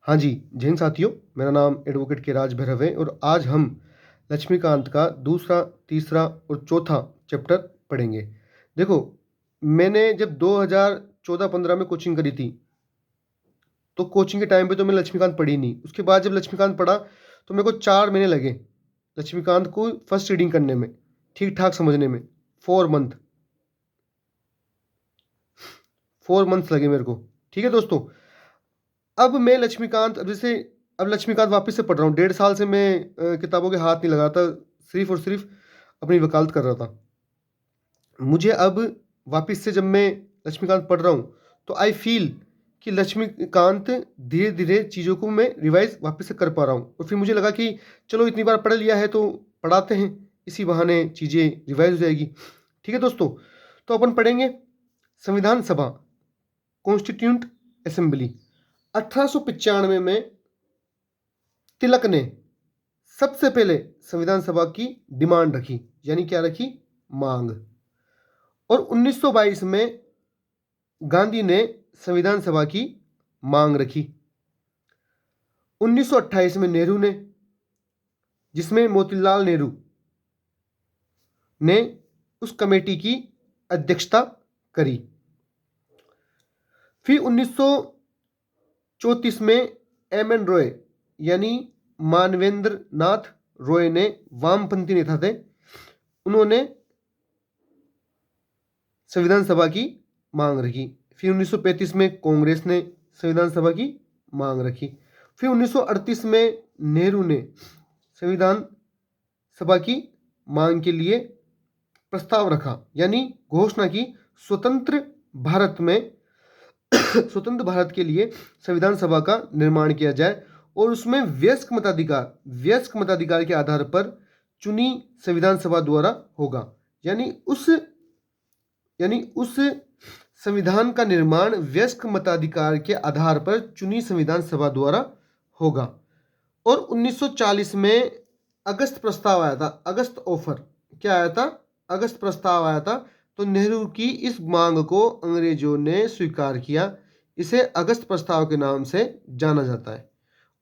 हाँ जी, जय हिंद साथियों, मेरा नाम एडवोकेट के राज भैरव है और आज हम लक्ष्मीकांत का दूसरा, तीसरा और चौथा चैप्टर पढ़ेंगे। देखो, मैंने जब 2014-15 में कोचिंग करी थी, तो कोचिंग के टाइम पे तो मैंने लक्ष्मीकांत पढ़ी नहीं। उसके बाद जब लक्ष्मीकांत पढ़ा, तो मेरे को 4 महीने लगे लक्ष्मीकांत को फर्स्ट रीडिंग करने में, ठीक-ठाक समझने में। 4 मंथ 4 मंथ्स लगे मेरे को। ठीक है दोस्तों? अब मैं लक्ष्मीकांत अब लक्ष्मीकांत वापस से पढ़ रहा हूँ। 1.5 साल से मैं किताबों के हाथ नहीं लगाता, सिर्फ और सिर्फ अपनी वकालत कर रहा था। मुझे अब वापस से जब मैं लक्ष्मीकांत पढ़ रहा हूँ, तो आई फील कि लक्ष्मीकांत धीरे धीरे चीज़ों को मैं रिवाइज वापस से कर पा रहा हूँ। और फिर मुझे लगा कि चलो इतनी बार पढ़ लिया है तो पढ़ाते हैं, इसी बहाने चीज़ें रिवाइज हो जाएगी। ठीक है दोस्तों, तो अपन पढ़ेंगे संविधान सभा, कॉन्स्टिट्यूंट असेंबली। 1895 में तिलक ने सबसे पहले संविधान सभा की डिमांड रखी, यानी क्या रखी? मांग। और 1922 में गांधी ने संविधान सभा की मांग रखी। 1928 में नेहरू ने, जिसमें मोतीलाल नेहरू ने उस कमेटी की अध्यक्षता करी। फिर 1934 में एम एन रॉय यानी मानवेंद्र नाथ रॉय ने, वामपंथी नेता थे, उन्होंने संविधान सभा की मांग रखी। फिर 1935 में कांग्रेस ने संविधान सभा की मांग रखी। फिर 1938 में नेहरू ने संविधान सभा की मांग के लिए प्रस्ताव रखा, यानी घोषणा की स्वतंत्र भारत में स्वतंत्र भारत के लिए संविधान सभा का निर्माण किया जाए और उसमें वयस्क मताधिकार के आधार पर चुनी संविधान सभा द्वारा होगा। यानी उस संविधान का निर्माण वयस्क मताधिकार के आधार पर चुनी संविधान सभा द्वारा होगा। और 1940 में अगस्त प्रस्ताव आया था, अगस्त ऑफर क्या आया था? अगस्त प्रस्ताव आया था। तो नेहरू की इस मांग को अंग्रेजों ने स्वीकार किया। इसे अगस्त प्रस्ताव के नाम से जाना जाता है।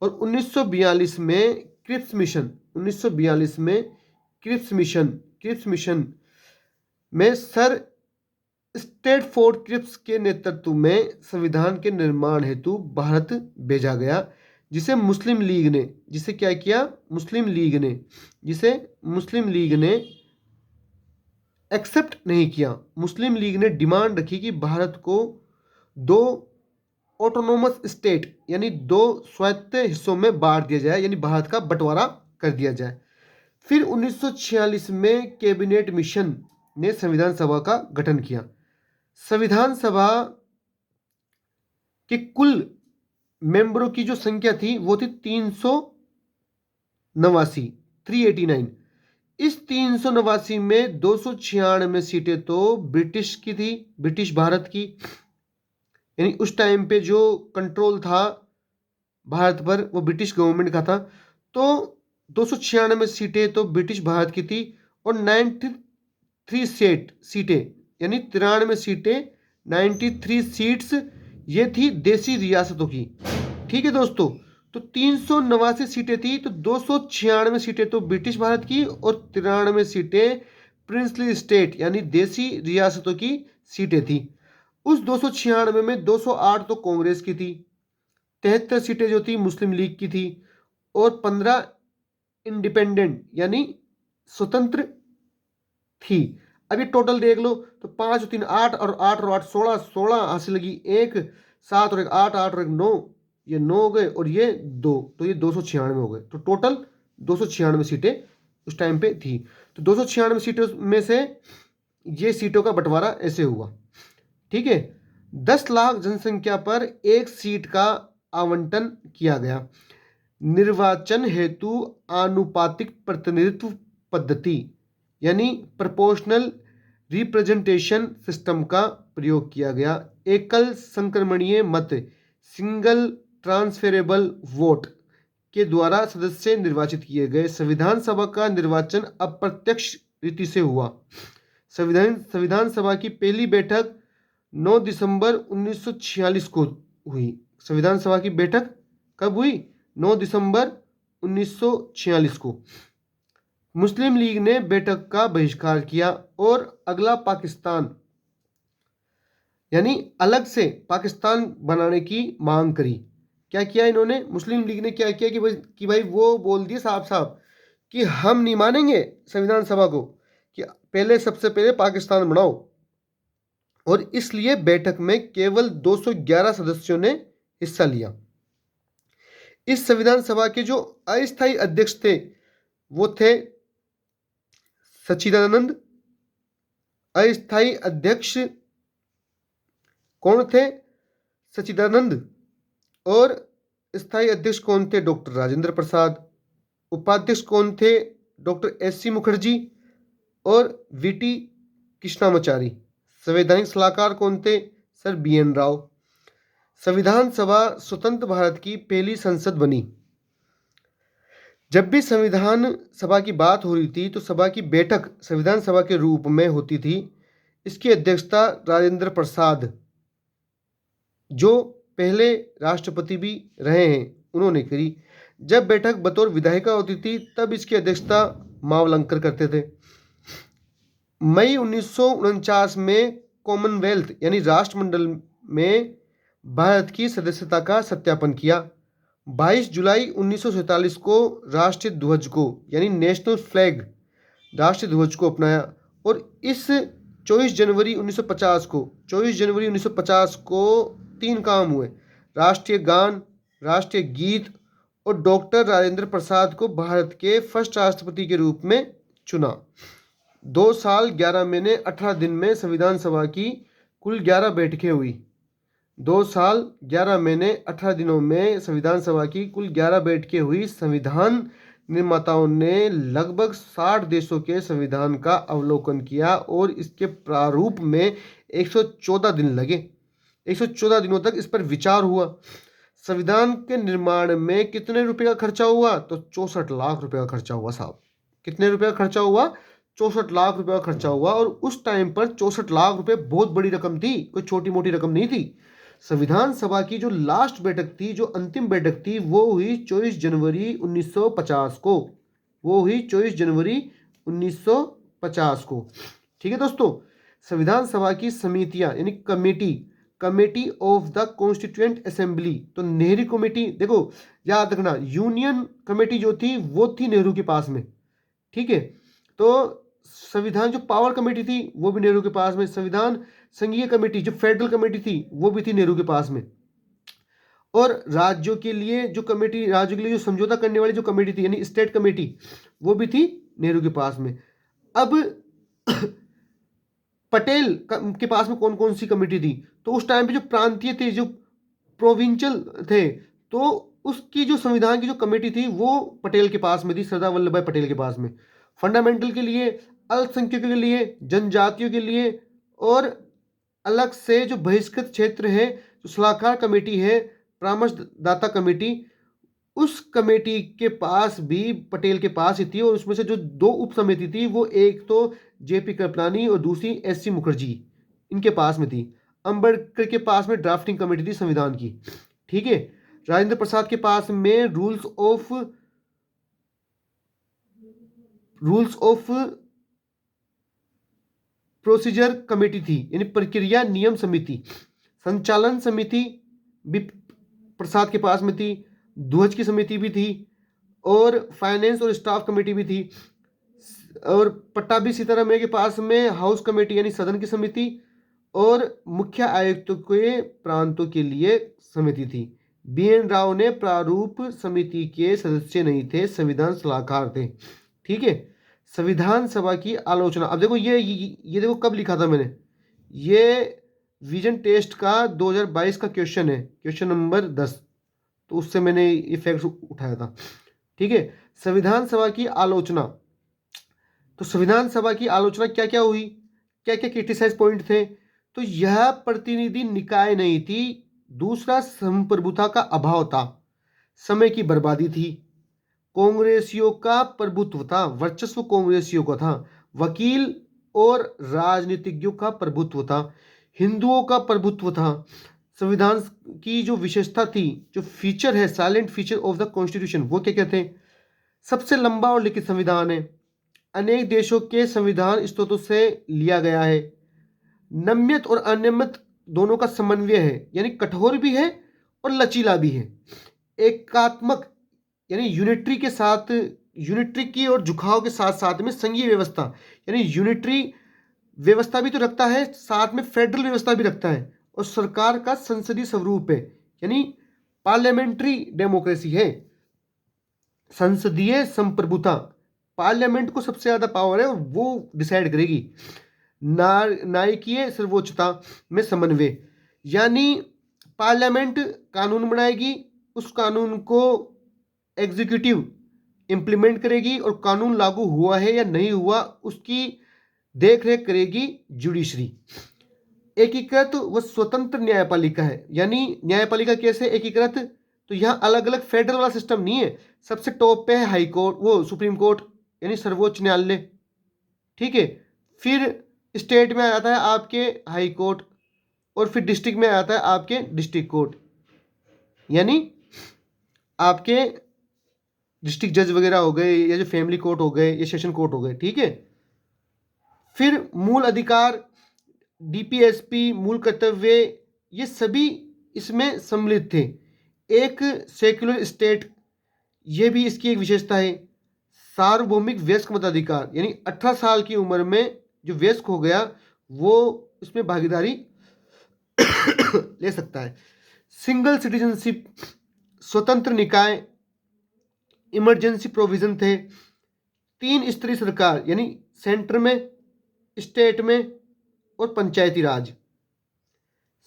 और 1942 में क्रिप्स मिशन 1942 में क्रिप्स मिशन में सर स्टैटफोर्ड क्रिप्स के नेतृत्व में संविधान के निर्माण हेतु भारत भेजा गया, जिसे मुस्लिम लीग ने, जिसे क्या किया? जिसे मुस्लिम लीग ने एक्सेप्ट नहीं किया। मुस्लिम लीग ने डिमांड रखी कि भारत को 2 ऑटोनोमस स्टेट यानी 2 स्वायत्त हिस्सों में बांट दिया जाए, यानी भारत का बंटवारा कर दिया जाए। फिर 1946 में कैबिनेट मिशन ने संविधान सभा का गठन किया। संविधान सभा के कुल मेंबरों की जो संख्या थी वो थी 389। इस 389 में 296 सीटें तो ब्रिटिश की थी, ब्रिटिश भारत की, यानी उस टाइम पे जो कंट्रोल था भारत पर वो ब्रिटिश गवर्नमेंट का था। तो 296 सीटें तो ब्रिटिश भारत की थी और 93 सीटें यानी 93 सीटें 93 सीट्स ये थी देसी रियासतों की। ठीक है दोस्तों, तो 389 सीटें थी, तो 296 सीटें तो ब्रिटिश भारत की और 93 सीटें प्रिंसली स्टेट यानी देसी रियासतों की सीटें थी। उस 296 में 208 तो कांग्रेस की थी, 73 सीटें जो थी मुस्लिम लीग की थी और 15 इंडिपेंडेंट यानी स्वतंत्र थी। अब ये टोटल देख लो, तो 5 और 3 8 और 8 और 8 16 हासिल लगी, 1 7 और 1 8 8 और 1 9, ये 9 हो गए और ये 2, तो ये 296 हो गए। तो टोटल 296 सीटें उस टाइम पे थी। तो 296 सीटों में से ये सीटों का बंटवारा ऐसे हुआ। ठीक है, 10 लाख जनसंख्या पर एक सीट का आवंटन किया गया। निर्वाचन हेतु आनुपातिक प्रतिनिधित्व पद्धति यानी प्रोपोर्शनल रिप्रेजेंटेशन सिस्टम का प्रयोग किया गया। एकल संक्रमणीय मत सिंगल ट्रांसफरेबल वोट के द्वारा सदस्य निर्वाचित किए गए। संविधान सभा का निर्वाचन अप्रत्यक्ष रीति से हुआ। संविधान सभा की पहली बैठक 9 दिसंबर 1946 को हुई। संविधान सभा की बैठक कब हुई? 9 दिसंबर 1946 को। मुस्लिम लीग ने बैठक का बहिष्कार किया और अगला पाकिस्तान यानी अलग से पाकिस्तान बनाने की मांग करी। क्या किया इन्होंने? मुस्लिम लीग ने क्या किया कि भाई वो बोल दिए साफ साफ कि हम नहीं मानेंगे संविधान सभा को, कि पहले सबसे पहले पाकिस्तान बनाओ। और इसलिए बैठक में केवल 211 सदस्यों ने हिस्सा लिया। इस संविधान सभा के जो अस्थायी अध्यक्ष थे वो थे सच्चिदानंद। अस्थायी अध्यक्ष कौन थे? सच्चिदानंद। और स्थायी अध्यक्ष कौन थे? डॉक्टर राजेंद्र प्रसाद। उपाध्यक्ष कौन थे? Doctor SC. मुखर्जी और वी.टी. कृष्णामाचारी। संवैधानिक सलाहकार कौन थे? Sir B N. राव। संविधान सभा स्वतंत्र भारत की पहली संसद बनी। जब भी संविधान सभा की बात हो रही थी तो सभा की बैठक संविधान सभा के रूप में होती थी। इसकी अध्यक्षता राजेंद्र प्रसाद, जो पहले राष्ट्रपति भी रहे हैं, उन्होंने करी। जब बैठक बतौर विधायिका होती थी तब इसकी अध्यक्षता मावलंकर करते थे। मई 1949 में कॉमनवेल्थ यानी राष्ट्रमंडल में भारत की सदस्यता का सत्यापन किया। 22 जुलाई 1947 को राष्ट्रीय ध्वज को यानी नेशनल फ्लैग राष्ट्रीय ध्वज को अपनाया। और इस 24 जनवरी 1950 को 3 काम हुए: राष्ट्रीय गान, राष्ट्रीय गीत और डॉक्टर राजेंद्र प्रसाद को भारत के फर्स्ट राष्ट्रपति के रूप में चुना। 2 साल 11 महीने 18 दिन में संविधान सभा की कुल 11 बैठकें हुई। 2 साल 11 महीने 18 दिनों में संविधान सभा की कुल 11 बैठकें हुई। संविधान निर्माताओं ने लगभग 60 देशों के संविधान का अवलोकन किया और इसके प्रारूप में 114 दिन लगे। 114 दिनों तक इस पर विचार हुआ। संविधान के निर्माण में कितने रुपए का खर्चा हुआ? तो 64 लाख रुपए का खर्चा हुआ साहब। कितने रुपए का खर्चा हुआ? 64 लाख रुपए का खर्चा हुआ। और उस टाइम पर 64 लाख रुपए बहुत बड़ी रकम थी, कोई छोटी मोटी रकम नहीं थी। संविधान सभा की जो लास्ट बैठक थी, जो अंतिम बैठक थी, वो हुई 24 जनवरी 1950 को। वो हुई 24 जनवरी 1950 को। ठीक है दोस्तों। संविधान सभा की समितियां यानी committee of the constituent assembly, तो नेहरू कमेटी, देखो याद रखना, यूनियन कमेटी जो थी वो थी नेहरू के पास में। ठीक है। तो संविधान जो पावर कमेटी थी वो भी नेहरू के पास में। संविधान संघीय कमेटी जो फेडरल कमेटी थी वो भी थी नेहरू के पास में। और राज्यों के लिए जो कमेटी, राज्यों के लिए जो समझौता करने वाली जो कमेटी थी यानी स्टेट कमेटी, वो भी थी नेहरू के पास में। अब पटेल के पास में कौन कौन सी कमेटी थी? तो उस टाइम पे जो प्रांतीय थे, जो प्रोविंशियल थे, तो उसकी जो संविधान की जो कमेटी थी वो पटेल के पास में थी, सरदार वल्लभ भाई पटेल के पास में। फंडामेंटल के लिए, अल्पसंख्यकों के लिए, जनजातियों के लिए और अलग से जो बहिष्कृत क्षेत्र है, जो सलाहकार कमेटी है, परामर्शदाता कमेटी, उस कमेटी के पास भी पटेल के पास ही थी। और उसमें से जो 2 उप समिति थी वो एक तो जेपी कृपलानी और दूसरी एस.सी. मुखर्जी, इनके पास में थी। अंबेडकर के पास में ड्राफ्टिंग कमेटी थी संविधान की। ठीक है। राजेंद्र प्रसाद के पास में रूल्स ऑफ प्रोसीजर कमेटी थी यानी प्रक्रिया नियम समिति। संचालन समिति भी प्रसाद के पास में थी। ध्वज की समिति भी थी और फाइनेंस और स्टाफ कमेटी भी थी। और पट्टाभी सीतारामैया के पास में हाउस कमेटी यानी सदन की समिति और मुख्य आयुक्त के प्रांतों के लिए समिति थी। बी.एन. राव ने प्रारूप समिति के सदस्य नहीं थे, संविधान सलाहकार थे। ठीक है। संविधान सभा की आलोचना, अब देखो ये देखो कब लिखा था मैंने, ये विजन टेस्ट का 2022 का क्वेश्चन है, क्वेश्चन नंबर 10, तो उससे मैंने ये फैक्ट उठाया था। ठीक है। संविधान सभा की आलोचना, तो संविधान सभा की आलोचना क्या क्या हुई, क्या क्या क्रिटिसाइज पॉइंट थे? तो यह प्रतिनिधि निकाय नहीं थी। दूसरा, संप्रभुता का अभाव था, समय की बर्बादी थी, कांग्रेसियों का प्रभुत्व था, वर्चस्व कांग्रेसियों का था, वकील और राजनीतिज्ञों का प्रभुत्व था, हिंदुओं का प्रभुत्व था, संविधान की जो विशेषता थी, जो फीचर है, silent feature of the constitution, वो क्या कहते हैं? सबसे लंबा और लिखित संविधान है, अनेक देशों के संविधान स्रोतों से लिया गया है, नम्यत और अनियमित दोनों का समन्वय है, यानी कठोर भी है और लचीला भी है, एकात्मक यानी यूनिटरी के साथ, यूनिटरी की और झुकाव के साथ साथ में संघीय व्यवस्था, यानी यूनिटरी व्यवस्था भी तो रखता है, साथ में फेडरल व्यवस्था भी रखता है, और सरकार का संसदीय स्वरूप है, यानी पार्लियामेंट्री डेमोक्रेसी है, संसदीय संप्रभुता, पार्लियामेंट को सबसे ज्यादा पावर है और वो डिसाइड करेगी। न्यायिकीय सर्वोच्चता में समन्वय, यानी पार्लियामेंट कानून बनाएगी, उस कानून को एग्जीक्यूटिव इंप्लीमेंट करेगी, और कानून लागू हुआ है या नहीं हुआ उसकी देखरेख करेगी जुडिशरी। एकीकृत व स्वतंत्र न्यायपालिका है, यानी न्यायपालिका कैसे एकीकृत? तो यहाँ अलग अलग फेडरल वाला सिस्टम नहीं है, सबसे टॉप पे है हाई कोर्ट, वो सुप्रीम कोर्ट यानी सर्वोच्च न्यायालय, ठीक है। फिर स्टेट में आ जाता है आपके हाई कोर्ट, और फिर डिस्ट्रिक्ट में आ जाता है आपके डिस्ट्रिक्ट कोर्ट, यानी आपके डिस्ट्रिक्ट जज वगैरह हो गए, या जो फैमिली कोर्ट हो गए, या सेशन कोर्ट हो गए, ठीक है। फिर मूल अधिकार, डीपीएसपी, मूल कर्तव्य, ये सभी इसमें सम्मिलित थे। एक सेक्युलर स्टेट, ये भी इसकी एक विशेषता है। सार्वभौमिक वयस्क मताधिकार, यानी 18 साल की उम्र में जो वयस्क हो गया वो इसमें भागीदारी ले सकता है। सिंगल सिटीजनशिप, स्वतंत्र निकाय, इमरजेंसी प्रोविजन थे। 3 स्तरीय सरकार, यानी सेंटर में, स्टेट में और पंचायती राज।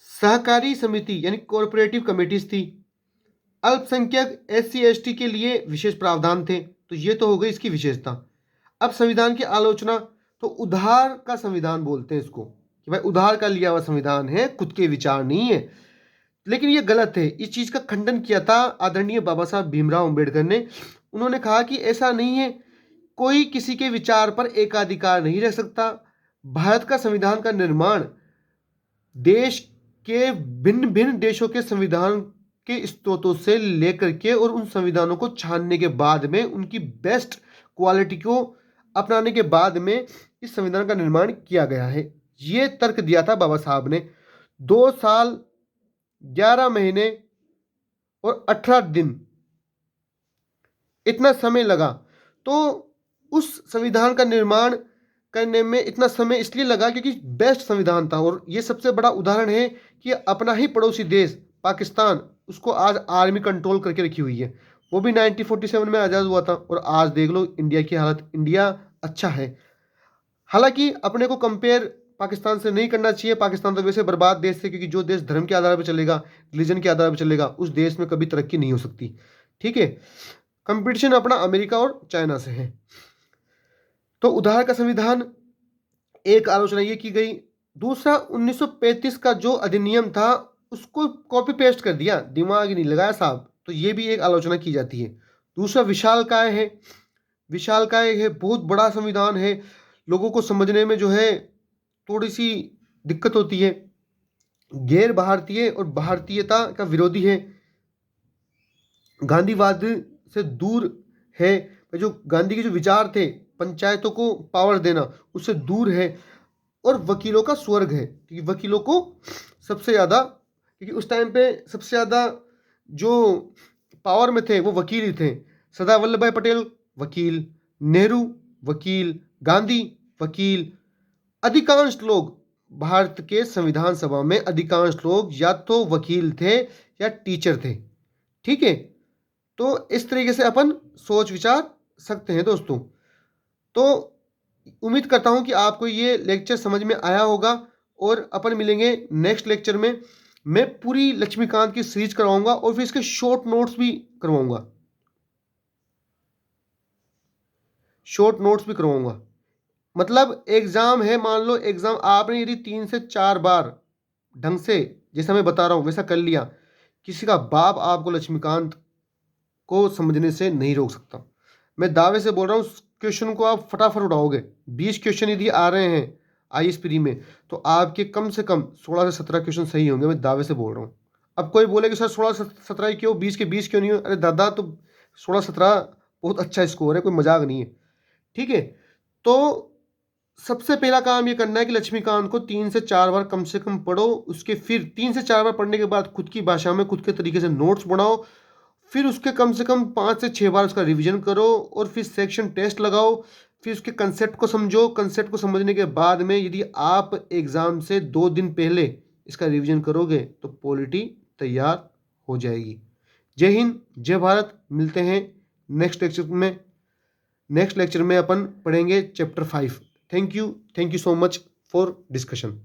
सहकारी समिति यानी कोऑपरेटिव कमेटीज थी। अल्पसंख्यक एससी एसटी के लिए विशेष प्रावधान थे। तो ये तो हो गई इसकी विशेषता। अब संविधान की आलोचना, तो उधार का संविधान बोलते हैं इसको, कि भाई उधार का लिया हुआ संविधान है, खुद के विचार नहीं है। लेकिन ये गलत है, इस चीज का खंडन किया था आदरणीय बाबा साहब भीमराव अंबेडकर ने। उन्होंने कहा कि ऐसा नहीं है, कोई किसी के विचार पर एकाधिकार नहीं रह सकता। भारत का संविधान का निर्माण देश के भिन्न भिन्न देशों के संविधान के स्रोतों से लेकर के, और उन संविधानों को छानने के बाद में, उनकी बेस्ट क्वालिटी को अपनाने के बाद में इस संविधान का निर्माण किया गया है। ये तर्क दिया था बाबा साहब ने। 2 साल 11 महीने और 18 दिन इतना समय लगा। तो उस संविधान का निर्माण करने में इतना समय इसलिए लगा क्योंकि बेस्ट संविधान था। और ये सबसे बड़ा उदाहरण है कि अपना ही पड़ोसी देश पाकिस्तान, उसको आज आर्मी कंट्रोल करके रखी हुई है। वो भी 1947 में आज़ाद हुआ था, और आज देख लो इंडिया की हालत। इंडिया अच्छा है, हालांकि अपने को कंपेयर पाकिस्तान से नहीं करना चाहिए। पाकिस्तान तो वैसे बर्बाद देश है, क्योंकि जो देश धर्म के आधार पर चलेगा, रिलीजन के आधार पर चलेगा, उस देश में कभी तरक्की नहीं हो सकती, ठीक है। कंपटीशन अपना अमेरिका और चाइना से है। तो उधार का संविधान, एक आलोचना ये की गई। दूसरा, 1935 का जो अधिनियम था उसको कॉपी पेस्ट कर दिया, दिमाग ही नहीं लगाया साहब। तो ये भी एक आलोचना की जाती है। दूसरा, विशालकाय है। विशालकाय है, बहुत बड़ा संविधान है, लोगों को समझने में जो है थोड़ी सी दिक्कत होती है। गैर भारतीय और भारतीयता का विरोधी है, गांधीवाद से दूर है। जो गांधी के जो विचार थे, पंचायतों को पावर देना, उससे दूर है। और वकीलों का स्वर्ग है, क्योंकि वकीलों को सबसे ज़्यादा, क्योंकि उस टाइम पे सबसे ज़्यादा जो पावर में थे वो वकील ही थे। सरदार वल्लभ भाई पटेल वकील, नेहरू वकील, गांधी वकील। अधिकांश लोग भारत के संविधान सभा में, अधिकांश लोग या तो वकील थे या टीचर थे, ठीक है। तो इस तरीके से अपन सोच विचार सकते हैं दोस्तों। तो उम्मीद करता हूं कि आपको ये लेक्चर समझ में आया होगा, और अपन मिलेंगे नेक्स्ट लेक्चर में। मैं पूरी लक्ष्मीकांत की सीरीज करवाऊंगा, और फिर इसके शॉर्ट नोट्स भी करवाऊंगा, मतलब एग्जाम है, मान लो एग्जाम आपने यदि 3 से 4 बार ढंग से, जैसा मैं बता रहा हूं वैसा कर लिया, किसी का बाप आपको लक्ष्मीकांत को समझने से नहीं रोक सकता। मैं दावे से बोल रहा हूँ, क्वेश्चन को आप फटाफट उठाओगे। 20 क्वेश्चन यदि आ रहे हैं आईएएस प्री में, तो आपके कम से कम 16 से 17 क्वेश्चन सही होंगे, मैं दावे से बोल रहा हूँ। अब कोई बोले कि सर 16-17 क्यों, 20 के 20 क्यों नहीं हो? अरे दादा, तो 16-17 बहुत अच्छा स्कोर है, कोई मजाक नहीं है। ठीक है, तो सबसे पहला काम ये करना है कि लक्ष्मीकांत को 3 से 4 बार कम से कम पढ़ो। उसके फिर 3 से 4 बार पढ़ने के बाद खुद की भाषा में खुद के तरीके से नोट्स बनाओ। फिर उसके कम से कम 5 से 6 बार उसका रिवीजन करो और फिर सेक्शन टेस्ट लगाओ। फिर उसके कंसेप्ट को समझो। कंसेप्ट को समझने के बाद में यदि आप एग्ज़ाम से 2 दिन पहले इसका रिवीजन करोगे तो पॉलिटी तैयार हो जाएगी। जय हिंद, जय भारत। मिलते हैं नेक्स्ट लेक्चर में। नेक्स्ट लेक्चर में अपन पढ़ेंगे chapter 5। Thank you so much for discussion.